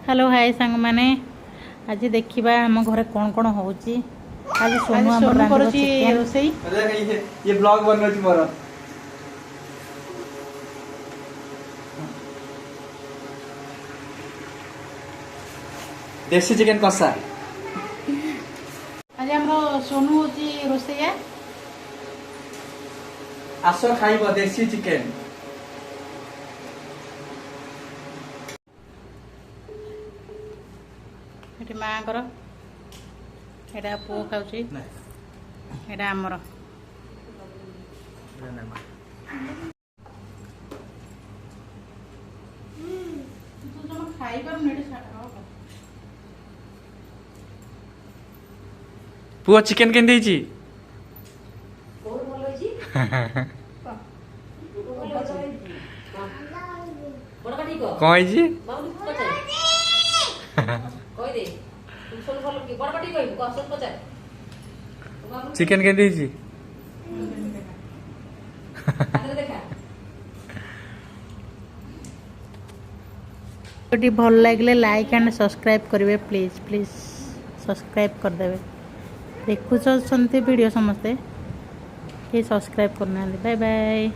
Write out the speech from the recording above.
Hello hi सांग माने आज देखिबा हम घरे कौन कौन होउची। आज सोनू हमर करूची रोसई। ये ब्लॉग बनवाची मोर देसी चिकन कसा। आज हमरो सोनू होची रोसैया। आसो खाइबो देसी चिकन। एठी मां कर एटा पो खाउची एटा हमर तू जमा खाइ पर नेडी पुआ चिकन केन देची बहुत भल होइची बड़का ठीक हो कौन जी बाबू पचाए कह दे तू सोन भल की बड़का ठीक होई क्वेश्चन पचाए चिकन केन देची देखा वीडियो भल लागले लाइक एंड सब्सक्राइब करेंगे प्लीज प्लीज सब्सक्राइब कर देवे। देखुଛନ୍ତି वीडियो समस्ते ये सब्सक्राइब करना। Bye bye.